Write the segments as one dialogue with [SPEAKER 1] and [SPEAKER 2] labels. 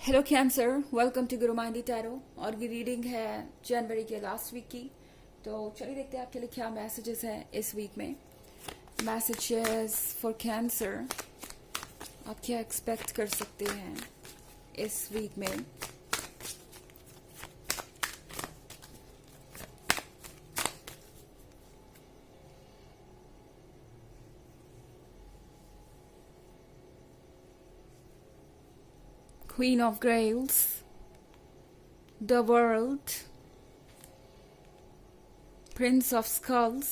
[SPEAKER 1] Hello cancer, welcome to Guru माइंडी tarot. और ये reading है जनवरी के लास्ट वीक की। तो चलिए देखते हैं आपके लिए क्या मैसेजेस हैं इस वीक में। मैसेजेस फॉर कैंसर, आप क्या एक्सपेक्ट कर सकते हैं इस वीक में। Queen of Grails, the World, Prince of Skulls,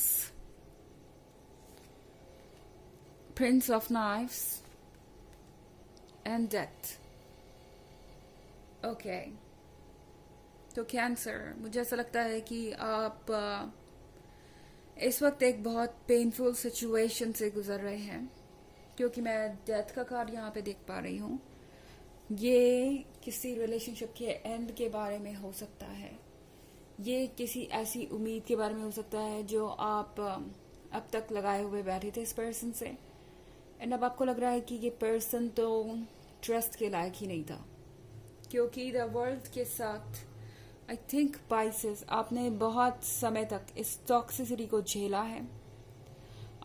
[SPEAKER 1] Prince of Knives, and Death. Okay. तो कैंसर, मुझे ऐसा लगता है कि आप इस वक्त एक बहुत पेनफुल सिचुएशन से गुजर रहे हैं, क्योंकि मैं डेथ का कार्ड यहाँ पे देख पा रही हूँ। ये किसी रिलेशनशिप के एंड के बारे में हो सकता है, ये किसी ऐसी उम्मीद के बारे में हो सकता है जो आप अब तक लगाए हुए बैठे थे इस पर्सन से। एंड अब आपको लग रहा है कि ये पर्सन तो ट्रस्ट के लायक ही नहीं था, क्योंकि द वर्ल्ड के साथ आई थिंक पाइसेस, आपने बहुत समय तक इस टॉक्सिसिटी को झेला है।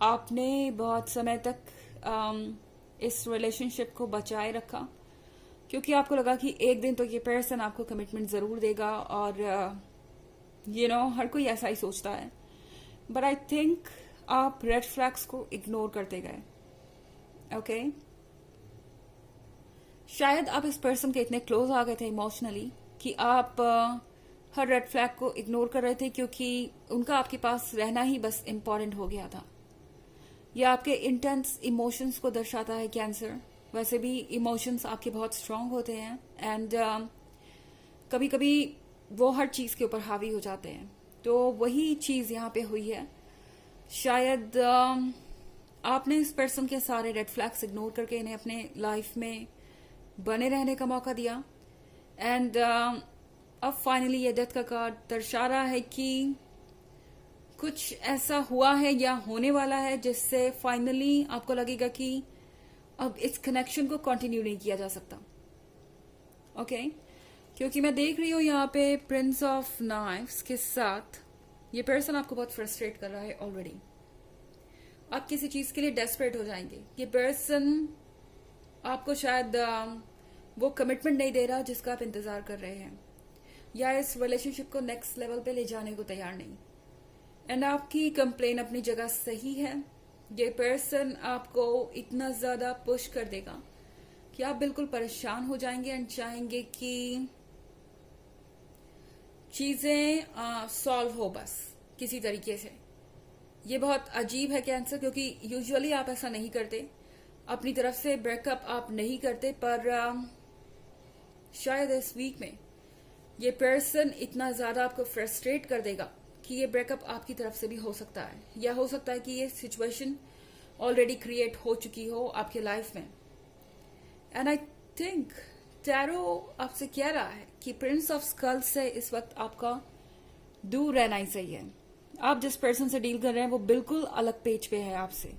[SPEAKER 1] आपने बहुत समय तक इस रिलेशनशिप को बचाए रखा, क्योंकि आपको लगा कि एक दिन तो ये पर्सन आपको कमिटमेंट ज़रूर देगा। और हर कोई ऐसा ही सोचता है। बट आई थिंक आप रेड फ्लैग्स को इग्नोर करते गए। ओके, शायद आप इस पर्सन के इतने क्लोज आ गए थे इमोशनली कि आप हर रेड फ्लैग को इग्नोर कर रहे थे, क्योंकि उनका आपके पास रहना ही बस इम्पॉर्टेंट हो गया था। यह आपके इंटेंस इमोशंस को दर्शाता है कैंसर। वैसे भी इमोशंस आपके बहुत स्ट्रांग होते हैं एंड कभी कभी वो हर चीज़ के ऊपर हावी हो जाते हैं। तो वही चीज़ यहाँ पे हुई है। शायद आपने इस पर्सन के सारे रेड फ्लैग्स इग्नोर करके इन्हें अपने लाइफ में बने रहने का मौका दिया। एंड अब फाइनली ये डेथ का कार्ड दर्शा रहा है कि कुछ ऐसा हुआ है या होने वाला है जिससे फाइनली आपको लगेगा कि अब इस कनेक्शन को कंटिन्यू नहीं किया जा सकता। ओके, क्योंकि मैं देख रही हूँ यहाँ पे प्रिंस ऑफ नाइफ्स के साथ ये पर्सन आपको बहुत फ्रस्ट्रेट कर रहा है ऑलरेडी। आप किसी चीज़ के लिए डेस्परेट हो जाएंगे। ये पर्सन आपको शायद वो कमिटमेंट नहीं दे रहा जिसका आप इंतज़ार कर रहे हैं, या इस रिलेशनशिप को नेक्स्ट लेवल पे ले जाने को तैयार नहीं। एंड आपकी कंप्लेन अपनी जगह सही है। ये पर्सन आपको इतना ज़्यादा पुश कर देगा कि आप बिल्कुल परेशान हो जाएंगे एंड चाहेंगे कि चीज़ें सॉल्व हो बस किसी तरीके से। ये बहुत अजीब है कैंसर, क्योंकि यूजुअली आप ऐसा नहीं करते, अपनी तरफ से ब्रेकअप आप नहीं करते। पर शायद इस वीक में ये पर्सन इतना ज़्यादा आपको फ्रस्ट्रेट कर देगा कि ये ब्रेकअप आपकी तरफ से भी हो सकता है, या हो सकता है कि ये सिचुएशन ऑलरेडी क्रिएट हो चुकी हो आपके लाइफ में। एंड आई थिंक टैरो आपसे कह रहा है कि प्रिंस ऑफ स्कल्स से इस वक्त आपका दूर रहना ही सही है। आप जिस पर्सन से डील कर रहे हैं वो बिल्कुल अलग पेज पे है आपसे।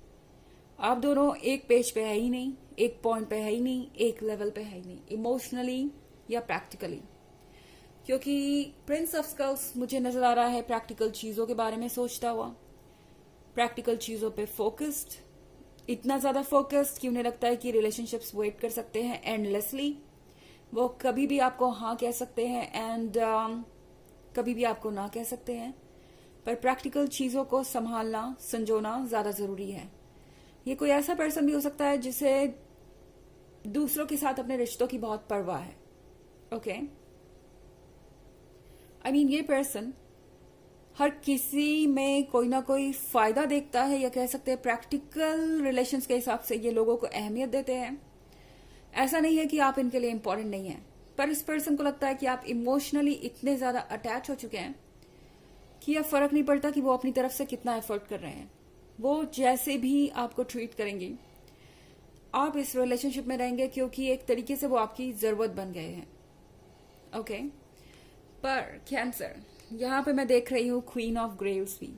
[SPEAKER 1] आप दोनों एक पेज पे है ही नहीं, एक पॉइंट पे है ही नहीं, एक लेवल पे है ही नहीं, इमोशनली या प्रैक्टिकली। क्योंकि प्रिंस ऑफ स्कल्स मुझे नजर आ रहा है प्रैक्टिकल चीज़ों के बारे में सोचता हुआ, प्रैक्टिकल चीज़ों पे फोकस्ड, इतना ज़्यादा फोकस्ड कि उन्हें लगता है कि रिलेशनशिप्स वेट कर सकते हैं एंडलेसली। वो कभी भी आपको हाँ कह सकते हैं एंड कभी भी आपको ना कह सकते हैं। पर प्रैक्टिकल चीज़ों को संभालना, संजोना ज़्यादा ज़रूरी है। ये कोई ऐसा पर्सन भी हो सकता है जिसे दूसरों के साथ अपने रिश्तों की बहुत परवाह है। ओके, आई मीन ये पर्सन हर किसी में कोई ना कोई फायदा देखता है, या कह सकते हैं प्रैक्टिकल रिलेशंस के हिसाब से ये लोगों को अहमियत देते हैं। ऐसा नहीं है कि आप इनके लिए इंपॉर्टेंट नहीं है, पर इस पर्सन को लगता है कि आप इमोशनली इतने ज्यादा अटैच हो चुके हैं कि अब फर्क नहीं पड़ता कि वो अपनी तरफ से कितना एफर्ट कर रहे हैं। वो जैसे भी आपको ट्रीट करेंगे, आप इस रिलेशनशिप में रहेंगे, क्योंकि एक तरीके से वो आपकी जरूरत बन गए हैं। ओके, पर कैंसर, यहाँ पे मैं देख रही हूँ क्वीन ऑफ ग्रेव्स भी।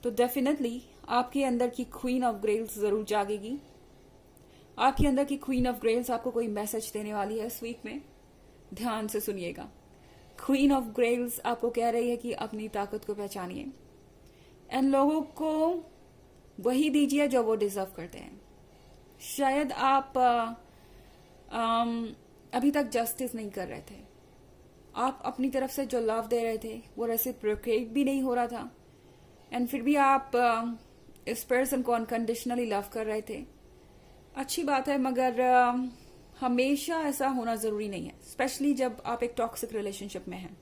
[SPEAKER 1] तो डेफिनेटली आपके अंदर की क्वीन ऑफ ग्रेव्स जरूर जागेगी। आपके अंदर की क्वीन ऑफ ग्रेल्स आपको कोई मैसेज देने वाली है इस वीक में, ध्यान से सुनिएगा। क्वीन ऑफ ग्रेल्स आपको कह रही है कि अपनी ताकत को पहचानिए एंड लोगों को वही दीजिए जो वो डिजर्व करते हैं। शायद आप अभी तक जस्टिस नहीं कर रहे थे, आप अपनी तरफ से जो लव दे रहे थे वो रेसिप्रोकेट भी नहीं हो रहा था, एंड फिर भी आप इस पर्सन को अनकंडीशनली लव कर रहे थे। अच्छी बात है, मगर हमेशा ऐसा होना जरूरी नहीं है, स्पेशली जब आप एक टॉक्सिक रिलेशनशिप में हैं।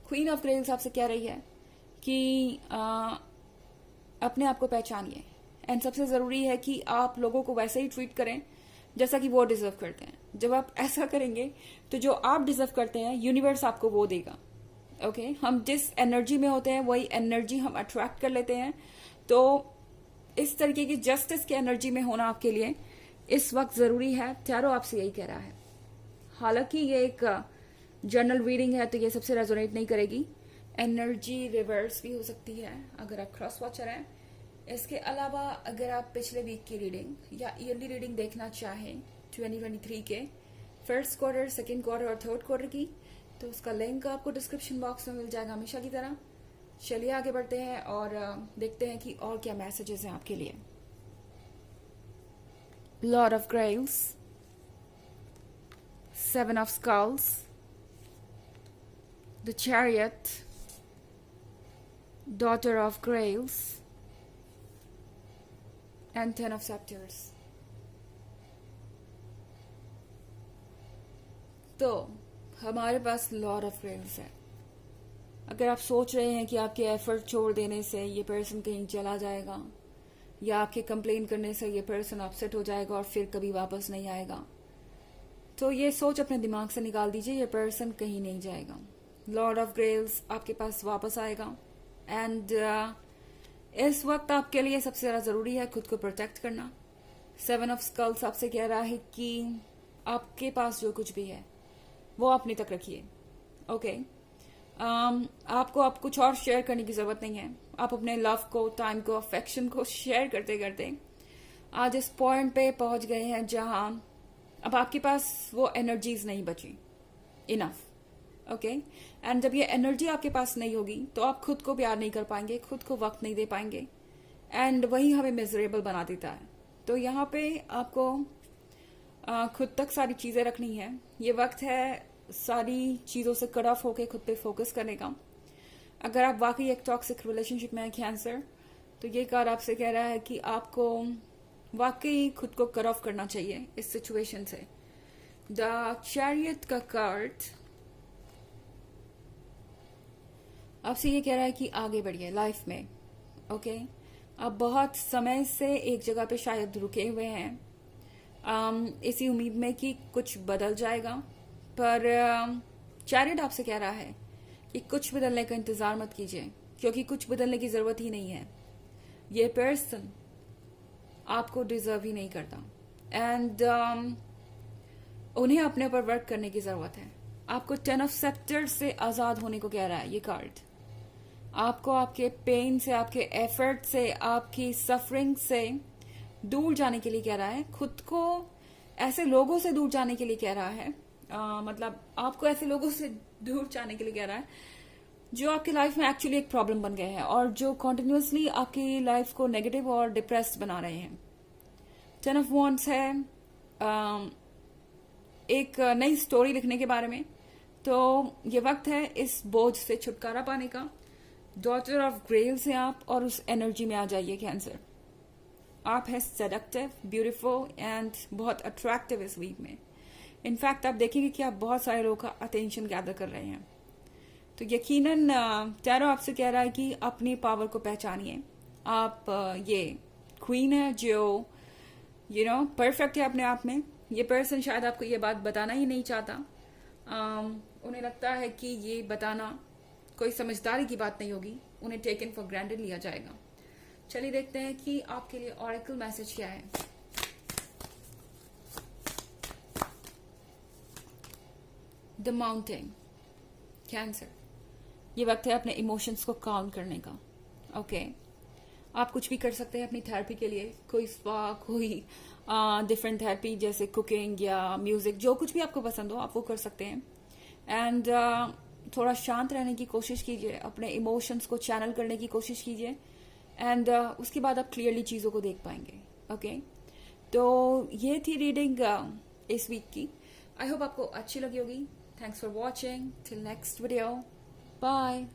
[SPEAKER 1] क्वीन ऑफ ग्रेल्स आपसे कह रही है कि अपने आप को पहचानिए एंड सबसे जरूरी है कि आप लोगों को वैसे ही ट्रीट करें जैसा कि वो डिजर्व करते हैं। जब आप ऐसा करेंगे तो जो आप डिजर्व करते हैं यूनिवर्स आपको वो देगा। ओके, हम जिस एनर्जी में होते हैं वही एनर्जी हम अट्रैक्ट कर लेते हैं। तो इस तरीके की जस्टिस की एनर्जी में होना आपके लिए इस वक्त जरूरी है। टैरो आपसे यही कह रहा है। हालांकि ये एक जर्नल रीडिंग है तो ये सबसे रेजोनेट नहीं करेगी, एनर्जी रिवर्स भी हो सकती है अगर आप क्रॉस वॉचर हैं। इसके अलावा अगर आप पिछले वीक की रीडिंग या ईयरली रीडिंग देखना चाहें 2023 के फर्स्ट क्वार्टर, सेकेंड क्वार्टर और थर्ड क्वार्टर की, तो उसका लिंक आपको डिस्क्रिप्शन बॉक्स में मिल जाएगा हमेशा की तरह। चलिए आगे बढ़ते हैं और देखते हैं कि और क्या मैसेजेस हैं आपके लिए। Lord of graves, 7 of skulls, the chariot, daughter of graves and 10 of sceptres. तो हमारे पास लॉर्ड ऑफ ग्रेव्स है। अगर आप सोच रहे हैं कि आपके एफर्ट छोड़ देने से ये पर्सन कहीं चला जाएगा या आपके कंप्लेन करने से ये पर्सन अपसेट हो जाएगा और फिर कभी वापस नहीं आएगा, तो ये सोच अपने दिमाग से निकाल दीजिए। ये पर्सन कहीं नहीं जाएगा। लॉर्ड ऑफ ग्रेव्स आपके पास वापस आएगा एंड इस वक्त आपके लिए सबसे ज्यादा जरूरी है खुद को प्रोटेक्ट करना। 7 ऑफ स्कल्स आपसे कह रहा है कि आपके पास जो कुछ भी है वो अपने तक रखिए। ओके, आपको आप कुछ और शेयर करने की जरूरत नहीं है। आप अपने लव को, टाइम को, अफेक्शन को शेयर करते करते आज इस पॉइंट पे पहुंच गए हैं जहां अब आपके पास वो एनर्जीज नहीं बची इनफ। ओके, एंड जब ये एनर्जी आपके पास नहीं होगी तो आप खुद को प्यार नहीं कर पाएंगे, खुद को वक्त नहीं दे पाएंगे एंड वही हमें मिजरेबल बना देता है। तो यहाँ पे आपको खुद तक सारी चीजें रखनी है। ये वक्त है सारी चीजों से कट ऑफ होके खुद पे फोकस करने का। अगर आप वाकई एक टॉक्सिक रिलेशनशिप में हैं कैंसर, तो ये कार्ड आपसे कह रहा है कि आपको वाकई खुद को कट ऑफ करना चाहिए इस सिचुएशन से। द चैरियट का कार्ड आपसे ये कह रहा है कि आगे बढ़िए लाइफ में। ओके, आप बहुत समय से एक जगह पे शायद रुके हुए हैं इसी उम्मीद में कि कुछ बदल जाएगा, पर चैरियट आपसे कह रहा है कि कुछ बदलने का इंतजार मत कीजिए, क्योंकि कुछ बदलने की जरूरत ही नहीं है। ये पर्सन आपको डिजर्व ही नहीं करता एंड उन्हें अपने ऊपर वर्क करने की जरूरत है। आपको 10 ऑफ सेप्टर्स से आजाद होने को कह रहा है ये कार्ड। आपको आपके पेन से, आपके एफर्ट से, आपकी सफरिंग से दूर जाने के लिए कह रहा है। खुद को ऐसे लोगों से दूर जाने के लिए कह रहा है। मतलब आपको ऐसे लोगों से दूर जाने के लिए कह रहा है जो आपकी लाइफ में एक्चुअली एक प्रॉब्लम बन गए हैं और जो कॉन्टिन्यूसली आपकी लाइफ को नेगेटिव और डिप्रेस्ड बना रहे हैं। 10 ऑफ वॉन्ड्स है एक नई स्टोरी लिखने के बारे में, तो ये वक्त है इस बोझ से छुटकारा पाने का। डॉटर ऑफ ग्रेव्स हैं आप और उस एनर्जी में आ जाइए कैंसर। आप है सेडक्टिव, ब्यूटीफुल एंड बहुत अट्रैक्टिव इस वीक में। इनफैक्ट आप देखेंगे कि आप बहुत सारे लोगों का अटेंशन गैदर कर रहे हैं। तो यकीनन टैरो आपसे कह रहा है कि अपनी पावर को पहचानिए। आप ये क्वीन है जो परफेक्ट है अपने आप में। ये पर्सन शायद आपको ये बात बताना ही नहीं चाहता। उन्हें लगता है कि ये बताना कोई समझदारी की बात नहीं होगी, उन्हें टेकन फॉर ग्रांटेड लिया जाएगा। चलिए देखते हैं कि आपके लिए ऑरेकल मैसेज क्या है। द माउंटेन, कैंसर, ये वक्त है अपने इमोशंस को काम करने का। ओके, आप कुछ भी कर सकते हैं अपनी थेरेपी के लिए, कोई स्पा, कोई डिफरेंट थेरेपी जैसे कुकिंग या म्यूजिक, जो कुछ भी आपको पसंद हो आप वो कर सकते हैं। एंड थोड़ा शांत रहने की कोशिश कीजिए, अपने इमोशंस को चैनल करने की कोशिश कीजिए, एंड उसके बाद आप क्लियरली चीज़ों को देख पाएंगे। ओके, तो ये थी रीडिंग इस वीक की। आई होप आपको अच्छी लगी होगी। Thanks for watching, till next video, bye.